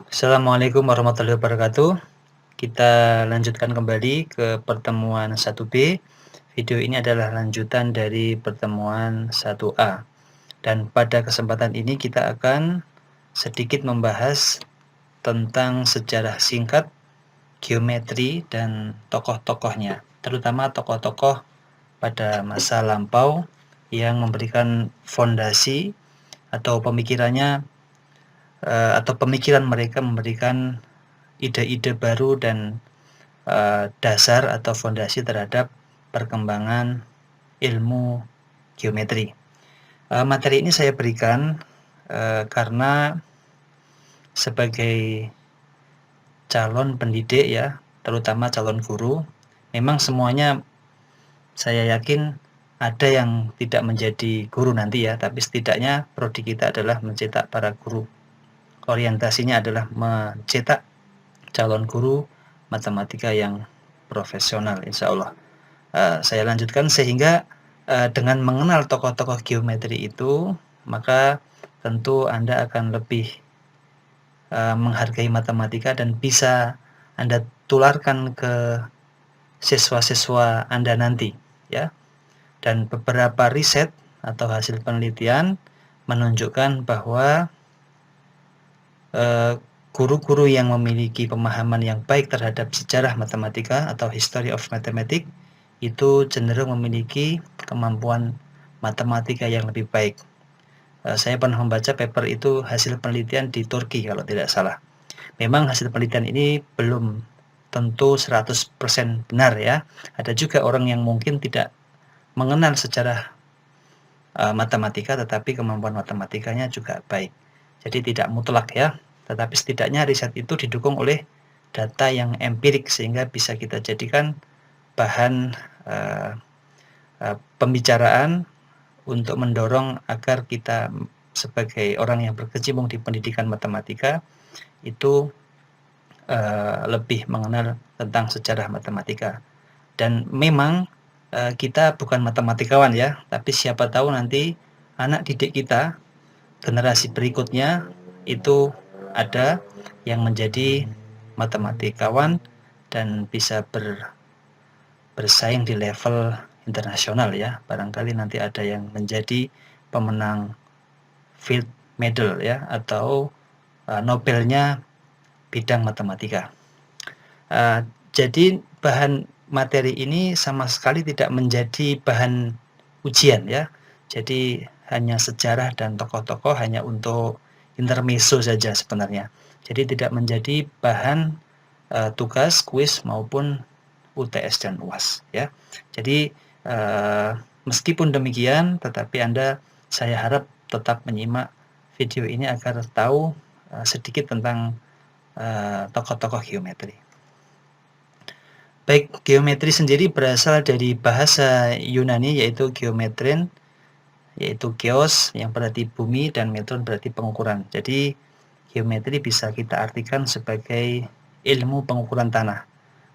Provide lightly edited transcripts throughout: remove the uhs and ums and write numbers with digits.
Assalamualaikum warahmatullahi wabarakatuh. Kita lanjutkan kembali ke pertemuan 1B. Video ini adalah lanjutan dari pertemuan 1A. Dan pada kesempatan ini kita akan sedikit membahas tentang sejarah singkat, geometri, dan tokoh-tokohnya. Terutama tokoh-tokoh pada masa lampau yang memberikan fondasi atau pemikiran mereka memberikan ide-ide baru dan dasar atau fondasi terhadap perkembangan ilmu geometri. Materi ini saya berikan karena sebagai calon pendidik ya, terutama calon guru, memang semuanya saya yakin ada yang tidak menjadi guru nanti ya, tapi setidaknya prodi kita adalah mencetak para guru. Orientasinya adalah mencetak calon guru matematika yang profesional, insya Allah. Saya lanjutkan sehingga dengan mengenal tokoh-tokoh geometri itu, maka tentu Anda akan lebih menghargai matematika dan bisa Anda tularkan ke siswa-siswa Anda nanti, ya. Dan beberapa riset atau hasil penelitian menunjukkan bahwa guru-guru yang memiliki pemahaman yang baik terhadap sejarah matematika atau history of mathematics itu cenderung memiliki kemampuan matematika yang lebih baik. Saya pernah membaca paper itu hasil penelitian di Turki kalau tidak salah. Memang hasil penelitian ini belum tentu 100% benar ya. Ada juga orang yang mungkin tidak mengenal sejarah matematika tetapi kemampuan matematikanya juga baik. Jadi tidak mutlak ya. Tetapi setidaknya riset itu didukung oleh data yang empirik sehingga bisa kita jadikan bahan pembicaraan untuk mendorong agar kita sebagai orang yang berkecimpung di pendidikan matematika itu lebih mengenal tentang sejarah matematika. Dan memang kita bukan matematikawan ya, tapi siapa tahu nanti anak didik kita, generasi berikutnya itu ada yang menjadi matematikawan dan bisa bersaing di level internasional ya. Barangkali nanti ada yang menjadi pemenang Field Medal ya, atau Nobelnya bidang matematika. Jadi bahan materi ini sama sekali tidak menjadi bahan ujian ya. Jadi hanya sejarah dan tokoh-tokoh hanya untuk intermezzo saja sebenarnya. Jadi tidak menjadi bahan tugas, kuis maupun UTS dan UAS ya. Jadi meskipun demikian, tetapi saya harap tetap menyimak video ini agar tahu sedikit tentang tokoh-tokoh geometri. Baik, geometri sendiri berasal dari bahasa Yunani yaitu geometrin, yaitu geos yang berarti bumi dan metron berarti pengukuran. Jadi geometri bisa kita artikan sebagai ilmu pengukuran tanah.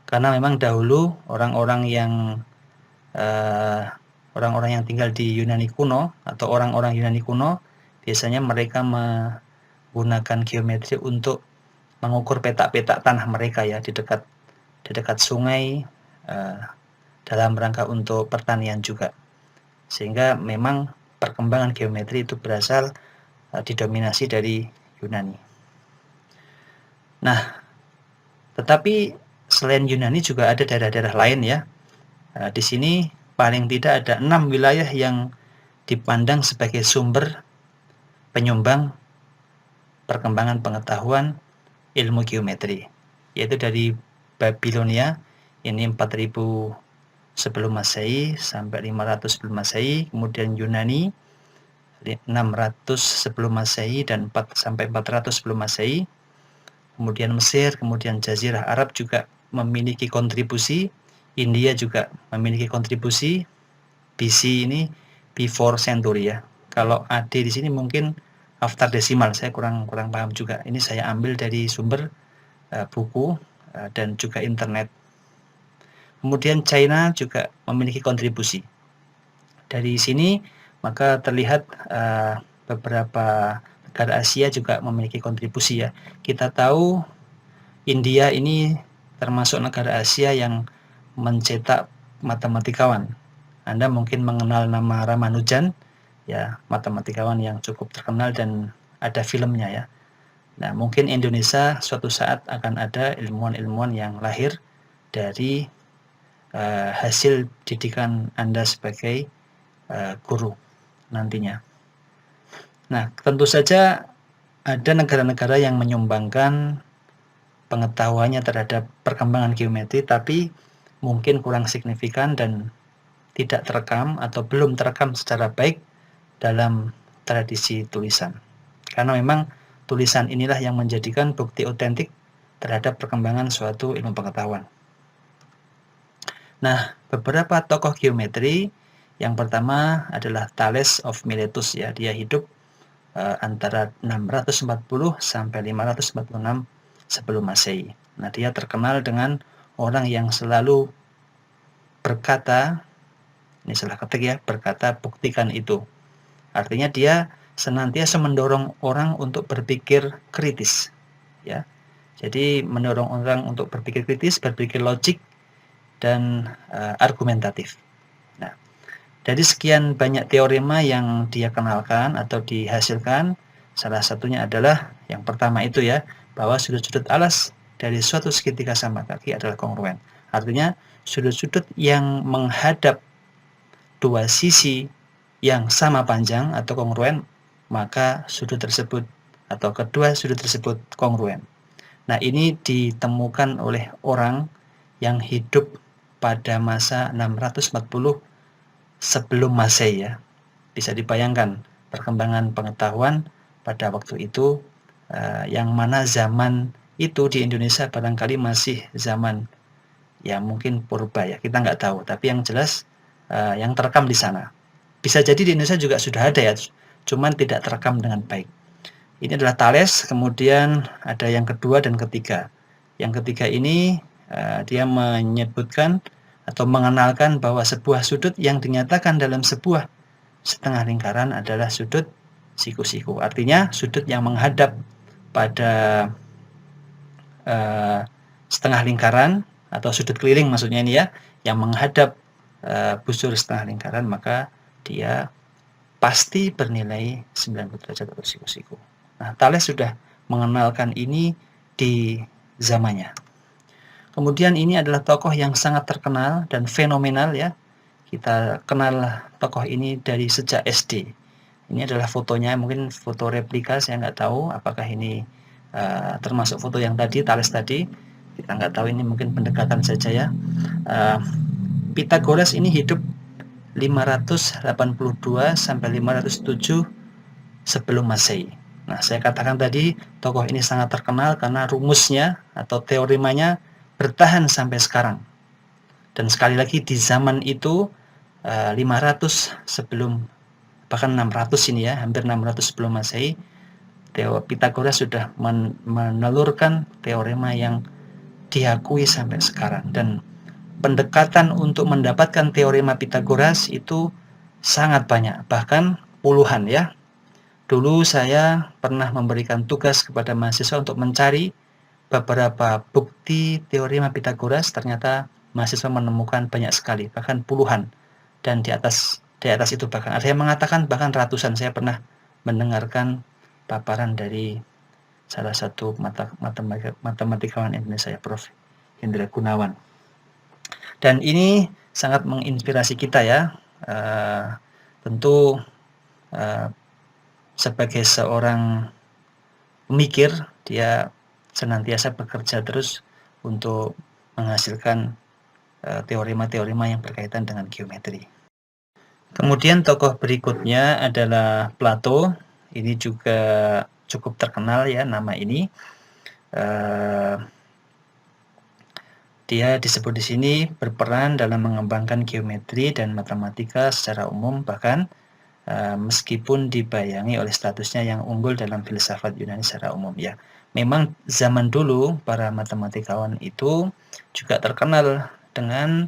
Karena memang dahulu orang-orang yang tinggal di Yunani kuno atau orang-orang Yunani kuno biasanya mereka menggunakan geometri untuk mengukur petak-petak tanah mereka ya di dekat sungai dalam rangka untuk pertanian juga. Sehingga memang perkembangan geometri itu berasal didominasi dari Yunani. Nah, tetapi selain Yunani juga ada daerah-daerah lain ya. Di sini paling tidak ada 6 wilayah yang dipandang sebagai sumber penyumbang perkembangan pengetahuan ilmu geometri, yaitu dari Babilonia, ini 4000 sebelum Masehi sampai 500 sebelum Masehi, kemudian Yunani 600 sebelum Masehi dan 4 sampai 400 sebelum Masehi, kemudian Mesir, kemudian Jazirah Arab juga memiliki kontribusi, India juga memiliki kontribusi. BC ini before century ya. Kalau AD di sini mungkin after decimal, saya kurang paham juga. Ini saya ambil dari sumber buku dan juga internet. Kemudian China juga memiliki kontribusi. Dari sini maka terlihat beberapa negara Asia juga memiliki kontribusi ya. Kita tahu India ini termasuk negara Asia yang mencetak matematikawan. Anda mungkin mengenal nama Ramanujan, ya, matematikawan yang cukup terkenal dan ada filmnya ya. Nah, mungkin Indonesia suatu saat akan ada ilmuwan-ilmuwan yang lahir dari hasil didikan Anda sebagai guru nantinya. Nah, tentu saja ada negara-negara yang menyumbangkan pengetahuannya terhadap perkembangan geometri, tapi mungkin kurang signifikan dan tidak terekam atau belum terekam secara baik dalam tradisi tulisan. Karena memang tulisan inilah yang menjadikan bukti otentik terhadap perkembangan suatu ilmu pengetahuan. Nah, beberapa tokoh geometri, yang pertama adalah Thales of Miletus ya, dia hidup antara 640 sampai 546 sebelum Masehi. Nah, dia terkenal dengan orang yang selalu berkata, ini salah ketik ya, berkata buktikan itu. Artinya dia senantiasa mendorong orang untuk berpikir kritis, ya. Jadi mendorong orang untuk berpikir kritis, berpikir logik dan argumentatif. Nah, dari sekian banyak teorema yang dia kenalkan atau dihasilkan, salah satunya adalah yang pertama itu ya, bahwa sudut-sudut alas dari suatu segitiga sama kaki adalah kongruen. Artinya sudut-sudut yang menghadap dua sisi yang sama panjang atau kongruen, maka sudut tersebut atau kedua sudut tersebut kongruen. Nah, ini ditemukan oleh orang yang hidup pada masa 640 sebelum Masehi ya. Bisa dibayangkan perkembangan pengetahuan pada waktu itu, yang mana zaman itu di Indonesia barangkali masih zaman ya mungkin purba ya, kita nggak tahu, tapi yang jelas yang terekam di sana. Bisa jadi di Indonesia juga sudah ada ya, cuman tidak terekam dengan baik. Ini adalah Thales, kemudian ada yang kedua dan ketiga. Yang ketiga ini dia menyebutkan atau mengenalkan bahwa sebuah sudut yang dinyatakan dalam sebuah setengah lingkaran adalah sudut siku-siku. Artinya sudut yang menghadap pada setengah lingkaran atau sudut keliling maksudnya ini ya, yang menghadap busur setengah lingkaran, maka dia pasti bernilai 90 derajat atau siku-siku. Nah, Thales sudah mengenalkan ini di zamannya. Kemudian ini adalah tokoh yang sangat terkenal dan fenomenal ya. Kita kenal tokoh ini dari sejak SD. Ini adalah fotonya, mungkin foto replika, saya nggak tahu apakah ini termasuk foto yang tadi, Thales tadi. Kita nggak tahu, ini mungkin pendekatan saja ya. Pythagoras ini hidup 582 sampai 507 sebelum Masehi. Nah, saya katakan tadi tokoh ini sangat terkenal karena rumusnya atau teoremanya bertahan sampai sekarang. Dan sekali lagi di zaman itu 500 sebelum, bahkan 600 ini ya, hampir 600 sebelum Masehi, Pythagoras sudah menelurkan teorema yang diakui sampai sekarang. Dan pendekatan untuk mendapatkan teorema Pythagoras itu sangat banyak, bahkan puluhan ya. Dulu saya pernah memberikan tugas kepada mahasiswa untuk mencari beberapa bukti teorema Pythagoras. Ternyata mahasiswa menemukan banyak sekali, bahkan puluhan, dan di atas itu bahkan ada yang mengatakan bahkan ratusan. Saya pernah mendengarkan paparan dari salah satu matematikawan Indonesia, Prof. Hendra Gunawan. Dan ini sangat menginspirasi kita ya. Tentu sebagai seorang pemikir, dia senantiasa bekerja terus untuk menghasilkan teorema-teorema yang berkaitan dengan geometri. Kemudian tokoh berikutnya adalah Plato. Ini juga cukup terkenal ya nama ini. Dia disebut di sini berperan dalam mengembangkan geometri dan matematika secara umum, bahkan meskipun dibayangi oleh statusnya yang unggul dalam filsafat Yunani secara umum ya. Memang zaman dulu para matematikawan itu juga terkenal dengan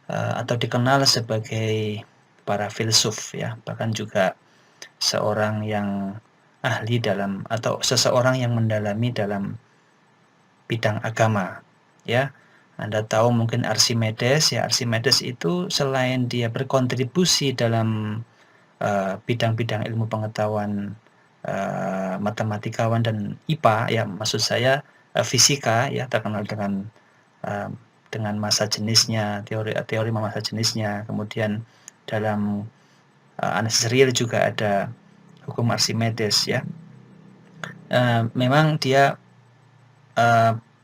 atau dikenal sebagai para filsuf ya, bahkan juga seorang yang ahli dalam atau seseorang yang mendalami dalam bidang agama, ya. Anda tahu mungkin Archimedes, ya Archimedes itu selain dia berkontribusi dalam bidang-bidang ilmu pengetahuan matematikawan dan IPA, ya maksud saya fisika, ya terkenal uh, dengan massa jenisnya, teori massa jenisnya, kemudian dalam analisis real juga ada hukum Archimedes, ya. Memang dia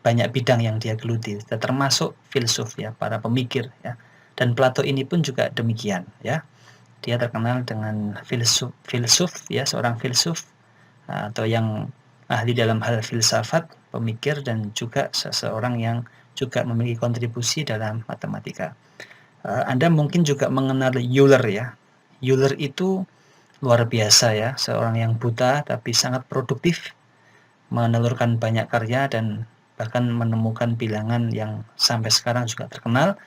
banyak bidang yang dia geluti, termasuk filsuf, ya, para pemikir, ya. Dan Plato ini pun juga demikian, ya. Dia terkenal dengan filsuf, ya, seorang filsuf atau yang ahli dalam hal filsafat, pemikir, dan juga seseorang yang juga memiliki kontribusi dalam matematika. Anda mungkin juga mengenal Euler, ya. Euler itu luar biasa, ya, seorang yang buta tapi sangat produktif, menelurkan banyak karya dan bahkan menemukan bilangan yang sampai sekarang juga terkenal,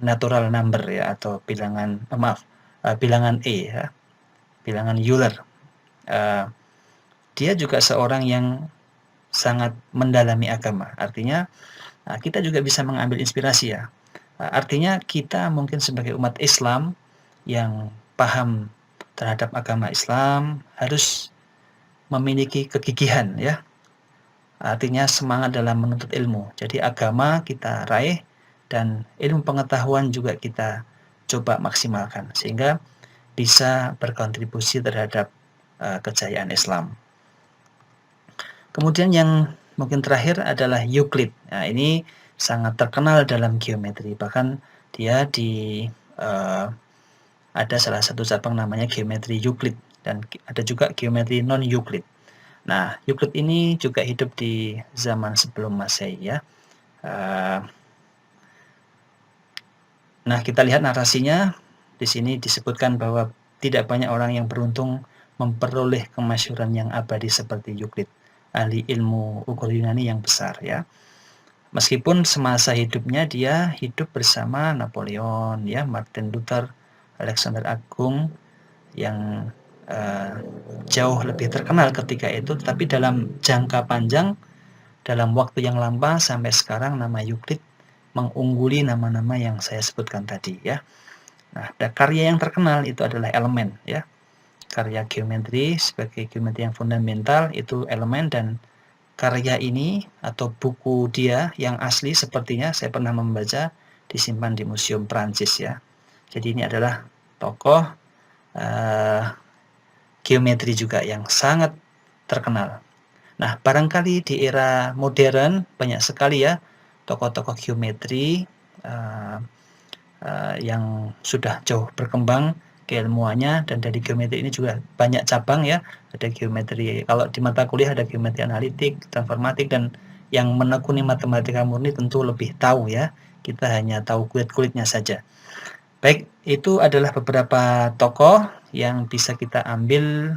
natural number, ya, atau bilangan E, ya, bilangan Euler. Dia juga seorang yang sangat mendalami agama. Artinya kita juga bisa mengambil inspirasi, ya. Artinya kita mungkin sebagai umat Islam yang paham terhadap agama Islam harus memiliki kegigihan, ya. Artinya semangat dalam menuntut ilmu. Jadi agama kita raih dan ilmu pengetahuan juga kita coba maksimalkan sehingga bisa berkontribusi terhadap kejayaan Islam. Kemudian yang mungkin terakhir adalah Euclid. Nah, ini sangat terkenal dalam geometri. Bahkan dia ada salah satu cabang namanya geometri Euclid dan ada juga geometri non Euclid. Nah, Euclid ini juga hidup di zaman sebelum Masehi, ya. Nah, kita lihat narasinya. Di sini disebutkan bahwa tidak banyak orang yang beruntung memperoleh kemasyhuran yang abadi seperti Euclid, ahli ilmu ukur Yunani yang besar, ya. Meskipun semasa hidupnya dia hidup bersama Napoleon, ya, Martin Luther, Alexander Agung yang jauh lebih terkenal ketika itu, tapi dalam jangka panjang, dalam waktu yang lama sampai sekarang nama Euclid mengungguli nama-nama yang saya sebutkan tadi, ya. Nah, karya yang terkenal itu adalah Elemen, ya. Karya geometri sebagai geometri yang fundamental itu Elemen, dan karya ini atau buku dia yang asli sepertinya saya pernah membaca disimpan di Museum Prancis, ya. Jadi ini adalah tokoh geometri juga yang sangat terkenal. Nah, barangkali di era modern banyak sekali, ya, tokoh-tokoh geometri yang sudah jauh berkembang keilmuannya, dan dari geometri ini juga banyak cabang, ya. Ada geometri, kalau di mata kuliah ada geometri analitik, transformatik, dan yang menekuni matematika murni tentu lebih tahu, ya. Kita hanya tahu kulit-kulitnya saja. Baik, itu adalah beberapa tokoh yang bisa kita ambil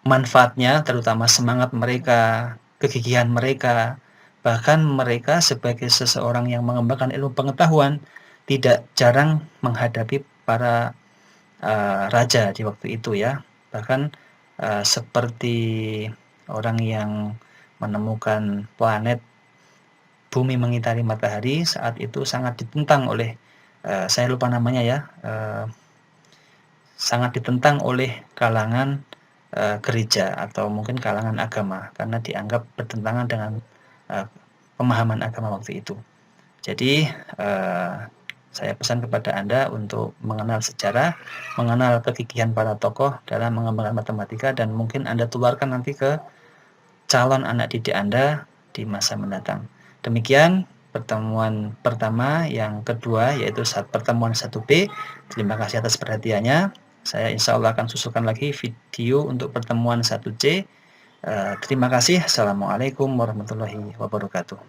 manfaatnya, terutama semangat mereka, kegigihan mereka. Bahkan mereka sebagai seseorang yang mengembangkan ilmu pengetahuan tidak jarang menghadapi para raja di waktu itu, ya. Bahkan seperti orang yang menemukan planet bumi mengitari matahari saat itu sangat ditentang oleh saya lupa namanya, ya, sangat ditentang oleh kalangan gereja atau mungkin kalangan agama karena dianggap bertentangan dengan pemahaman agama waktu itu. Jadi saya pesan kepada Anda untuk mengenal sejarah, mengenal kegigihan para tokoh dalam mengembangkan matematika, dan mungkin Anda tularkan nanti ke calon anak didik Anda di masa mendatang. Demikian pertemuan pertama. Yang kedua yaitu pertemuan 1B. Terima kasih atas perhatiannya. Saya insya Allah akan susulkan lagi video untuk pertemuan 1C. Terima kasih. Assalamualaikum warahmatullahi wabarakatuh.